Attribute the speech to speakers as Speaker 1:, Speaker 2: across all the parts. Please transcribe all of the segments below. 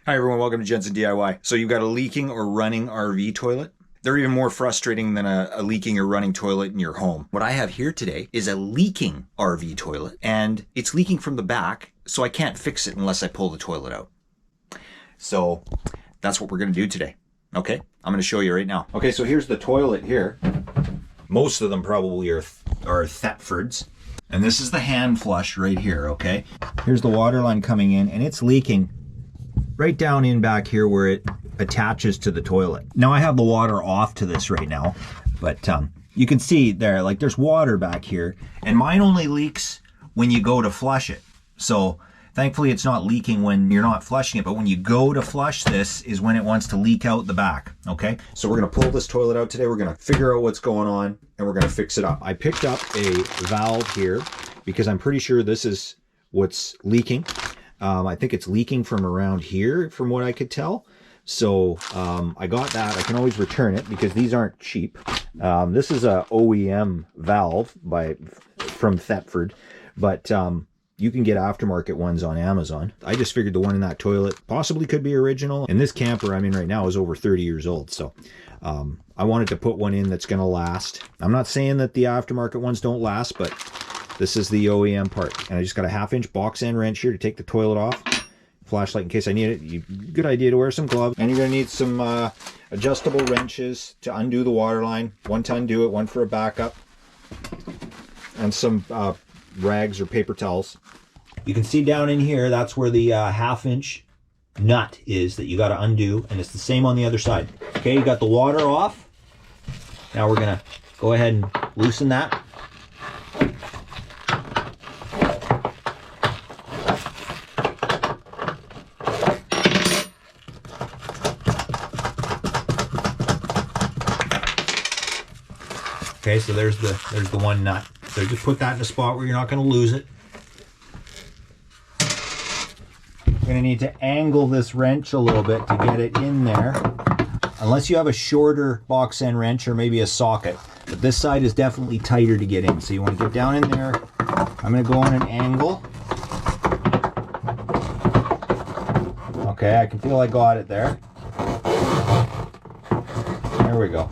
Speaker 1: Hi everyone, welcome to Jensen DIY. So you've got a leaking or running RV toilet? They're even more frustrating than a leaking or running toilet in your home. What I have here today is a leaking RV toilet, and it's leaking from the back, so I can't fix it unless I pull the toilet out. So that's what we're gonna do today. Okay, I'm gonna show you right now. Okay, so here's the toilet here. Most of them probably are Thetfords. And this is the hand flush right here, okay? Here's the water line coming in, and it's leaking right down in back here where it attaches to the toilet. Now I have the water off to this right now, but you can see there, like there's water back here, and mine only leaks when you go to flush it. So thankfully it's not leaking when you're not flushing it, but when you go to flush this is when it wants to leak out the back, okay? So we're gonna pull this toilet out today, we're gonna figure out what's going on, and we're gonna fix it up. I picked up a valve here because I'm pretty sure this is what's leaking. I think it's leaking from around here from what I could tell. So I got that. I can always return it because these aren't cheap. This is a OEM valve from Thetford, but you can get aftermarket ones on Amazon. I just figured the one in that toilet possibly could be original, and this camper I'm in right now is over 30 years old, so I wanted to put one in that's going to last. I'm not saying that the aftermarket ones don't last, but this is the OEM part, and I just got a 1/2-inch box end wrench here to take the toilet off. Flashlight in case I need it. Good idea to wear some gloves. And you're going to need some adjustable wrenches to undo the water line. One to undo it, one for a backup. And some rags or paper towels. You can see down in here, that's where the 1/2-inch nut is that you got to undo. And it's the same on the other side. Okay, you got the water off. Now we're going to go ahead and loosen that. Okay, so there's the one nut. So just put that in a spot where you're not going to lose it. You're going to need to angle this wrench a little bit to get it in there. Unless you have a shorter box end wrench or maybe a socket. But this side is definitely tighter to get in. So you want to get down in there. I'm going to go on an angle. Okay, I can feel I got it there. There we go.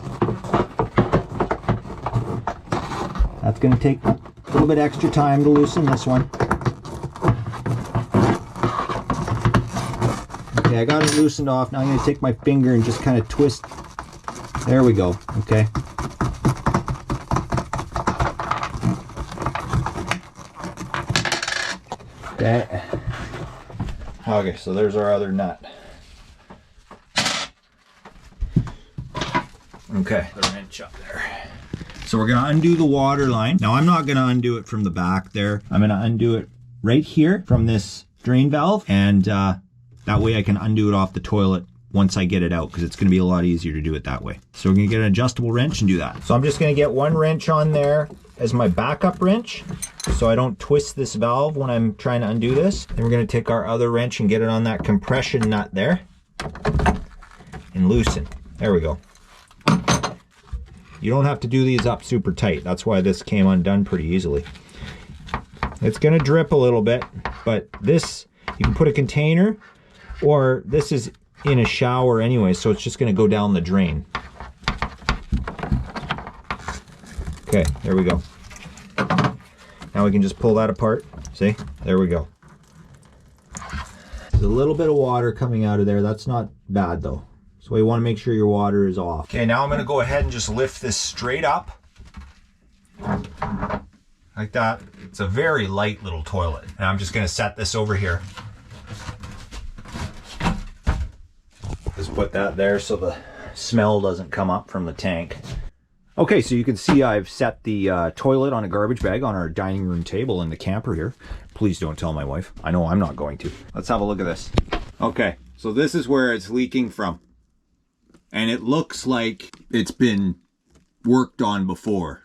Speaker 1: That's going to take a little bit extra time to loosen this one. Okay, I got it loosened off. Now I'm going to take my finger and just kind of twist. There we go. Okay. Okay. Okay, so there's our other nut. Okay, the wrench up there. So we're going to undo the water line. Now I'm not going to undo it from the back there. I'm going to undo it right here from this drain valve. And that way I can undo it off the toilet once I get it out, because it's going to be a lot easier to do it that way. So we're going to get an adjustable wrench and do that. So I'm just going to get one wrench on there as my backup wrench, so I don't twist this valve when I'm trying to undo this. Then we're going to take our other wrench and get it on that compression nut there and loosen. There we go. You don't have to do these up super tight. That's why this came undone pretty easily. It's gonna drip a little bit, but this, you can put a container, or this is in a shower anyway, so it's just gonna go down the drain. Okay, there we go. Now we can just pull that apart. See, there we go. There's a little bit of water coming out of there. That's not bad though. So you want to make sure your water is off. Okay, now I'm going to go ahead and just lift this straight up. Like that. It's a very light little toilet. And I'm just going to set this over here. Just put that there so the smell doesn't come up from the tank. Okay, so you can see I've set the toilet on a garbage bag on our dining room table in the camper here. Please don't tell my wife. I know I'm not going to. Let's have a look at this. Okay, so this is where it's leaking from. And it looks like it's been worked on before.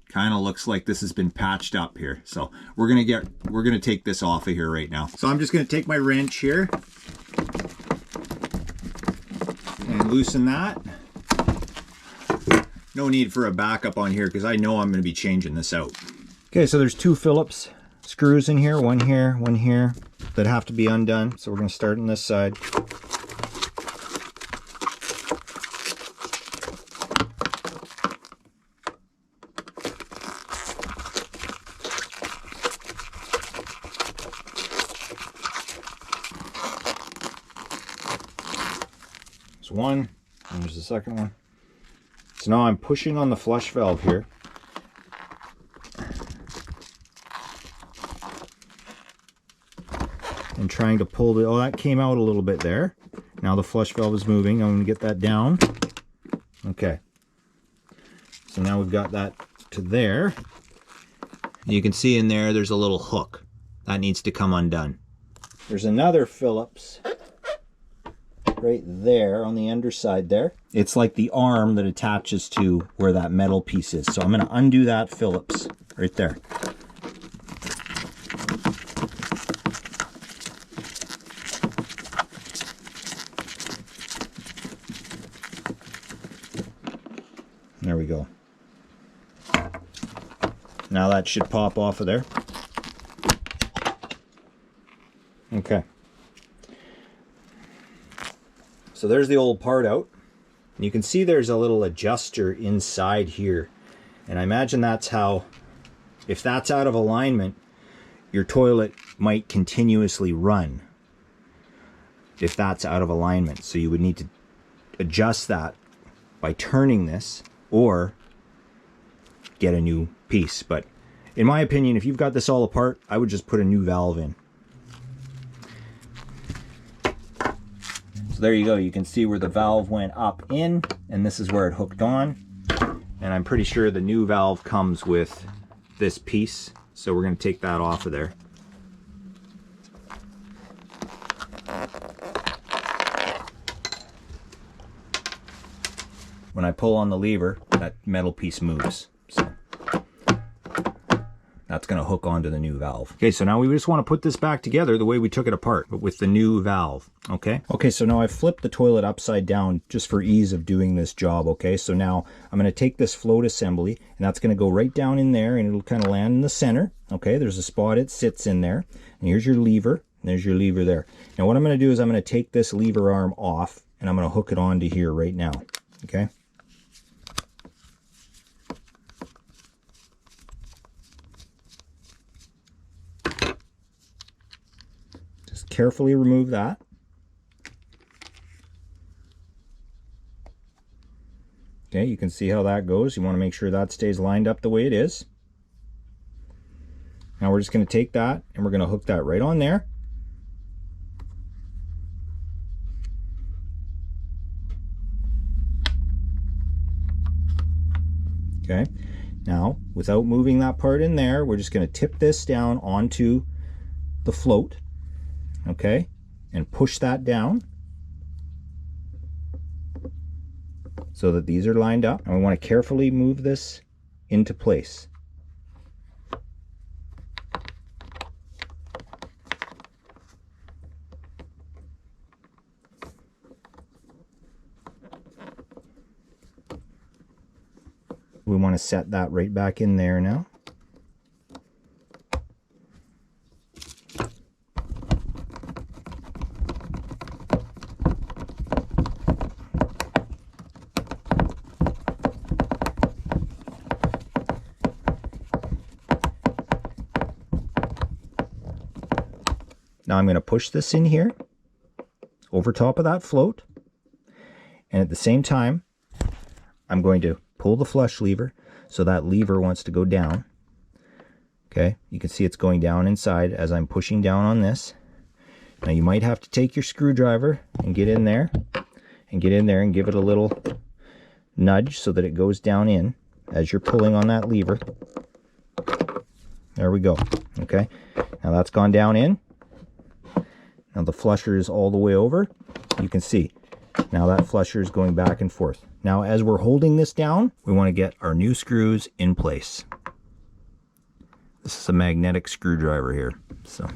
Speaker 1: Kind of looks like this has been patched up here. So we're gonna take this off of here right now. So I'm just gonna take my wrench here and loosen that. No need for a backup on here because I know I'm gonna be changing this out. Okay, so there's two Phillips screws in here, one here, one here. that have to be undone. So we're going to start on this side. There's one, and there's the second one. So now I'm pushing on the flush valve here. And trying to pull the, oh, that came out a little bit there. Now the flush valve is moving. I'm going to get that down. Okay. So now we've got that to there. You can see in there, there's a little hook. That needs to come undone. There's another Phillips right there on the underside there. It's like the arm that attaches to where that metal piece is. So I'm going to undo that Phillips right there. There we go. Now that should pop off of there. Okay. So there's the old part out. And you can see there's a little adjuster inside here. And I imagine that's how, if that's out of alignment, your toilet might continuously run. If that's out of alignment. So you would need to adjust that by turning this or get a new piece. But in my opinion, if you've got this all apart, I would just put a new valve in. So there you go. You can see where the valve went up in, and this is where it hooked on. And I'm pretty sure the new valve comes with this piece. So we're going to take that off of there. When I pull on the lever, that metal piece moves. So that's going to hook onto the new valve. Okay, so now we just want to put this back together the way we took it apart, but with the new valve, okay? Okay, so now I've flipped the toilet upside down just for ease of doing this job, okay? So now I'm going to take this float assembly, and that's going to go right down in there, and it'll kind of land in the center, okay? There's a spot it sits in there, and here's your lever, and there's your lever there. Now what I'm going to do is I'm going to take this lever arm off, and I'm going to hook it onto here right now, okay? Carefully remove that. Okay, you can see how that goes. You want to make sure that stays lined up the way it is. Now we're just going to take that and we're going to hook that right on there. Okay, now without moving that part in there, we're just going to tip this down onto the float. Okay, and push that down so that these are lined up, and we want to carefully move this into place. We want to set that right back in there now. Now I'm going to push this in here over top of that float, and at the same time I'm going to pull the flush lever so that lever wants to go down. Okay, you can see it's going down inside as I'm pushing down on this. Now you might have to take your screwdriver and get in there and give it a little nudge so that it goes down in as you're pulling on that lever. There we go. Okay, now that's gone down in. Now the flusher is all the way over. You can see now that flusher is going back and forth. Now as we're holding this down, we want to get our new screws in place. This is a magnetic screwdriver here. So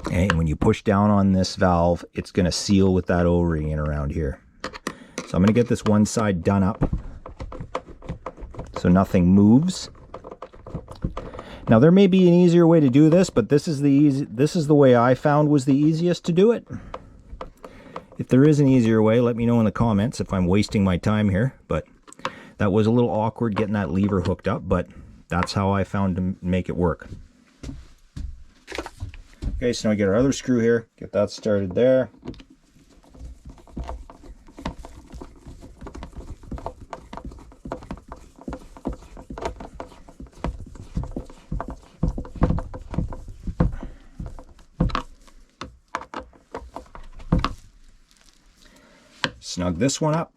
Speaker 1: okay, and when you push down on this valve, it's going to seal with that O-ring in around here. So I'm going to get this one side done up
Speaker 2: so nothing moves. Now there may be an easier way to do this, but this is the way I found was the easiest to do it. If there is an easier way, let me know in the comments if I'm wasting my time here, but that was a little awkward getting that lever hooked up, but that's how I found to make it work. Okay, so now we get our other screw here, get that started there. Snug this one up.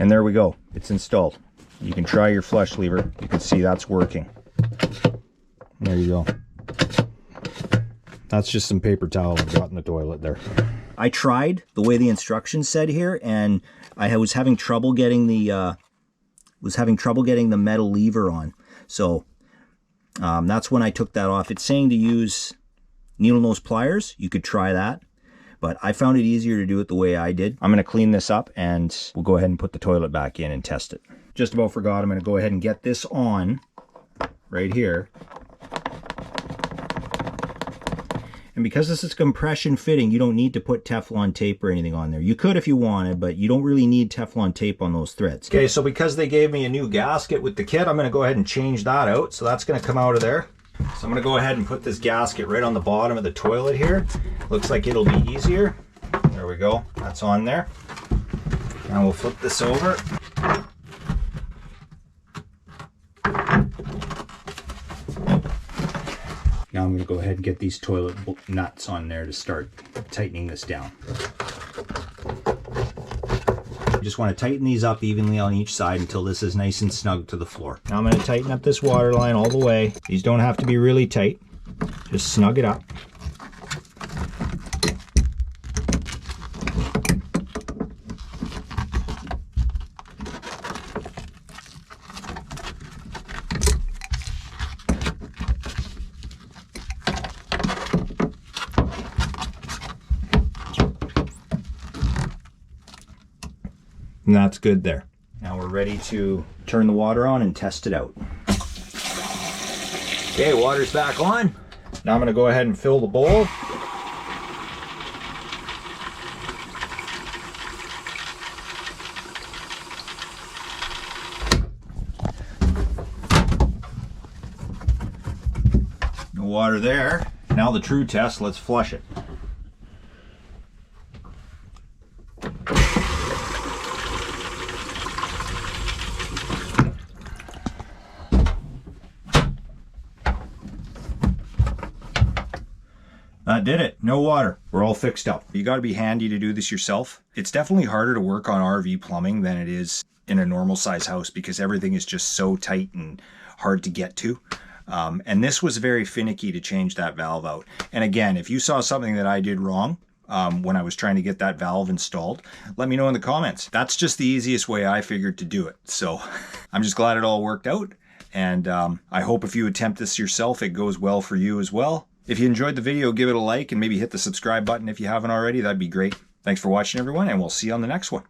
Speaker 2: And there we go, it's installed. You can try your flush lever, you can see that's working. There you go. That's just some paper towel I got in the toilet there. I tried the way the instructions said here, and I was having trouble getting the metal lever on. So that's when I took that off. It's saying to use needle nose pliers. You could try that, but I found it easier to do it the way I did. I'm going to clean this up and we'll go ahead and put the toilet back in and test it. Just about forgot, I'm going to go ahead and get this on right here. And because this is compression fitting, you don't need to put Teflon tape or anything on there. You could if you wanted, but you don't really need Teflon tape on those threads. Okay, so because they gave me a new gasket with the kit, I'm going to go ahead and change that out. So that's going to come out of there. So I'm going to go ahead and put this gasket right on the bottom of the toilet here. Looks like it'll be easier. There we go. That's on there. Now we'll flip this over. Now I'm going to go ahead and get these toilet nuts on there to start tightening this down. You just want to tighten these up evenly on each side until this is nice and snug to the floor. Now I'm going to tighten up this water line all the way. These don't have to be really tight. Just snug it up. And that's good there. Now we're ready to turn the water on and test it out. Okay, water's back on. Now I'm going to go ahead and fill the bowl. No water there. Now the true test, let's flush it. That did it. No water. We're all fixed up. You got to be handy to do this yourself. It's definitely harder to work on RV plumbing than it is in a normal size house because everything is just so tight and hard to get to. And this was very finicky to change that valve out. And again, if you saw something that I did wrong when I was trying to get that valve installed, let me know in the comments. That's just the easiest way I figured to do it. So I'm just glad it all worked out. And I hope if you attempt this yourself, it goes well for you as well. If you enjoyed the video, give it a like and maybe hit the subscribe button if you haven't already. That'd be great. Thanks for watching, everyone, and we'll see you on the next one.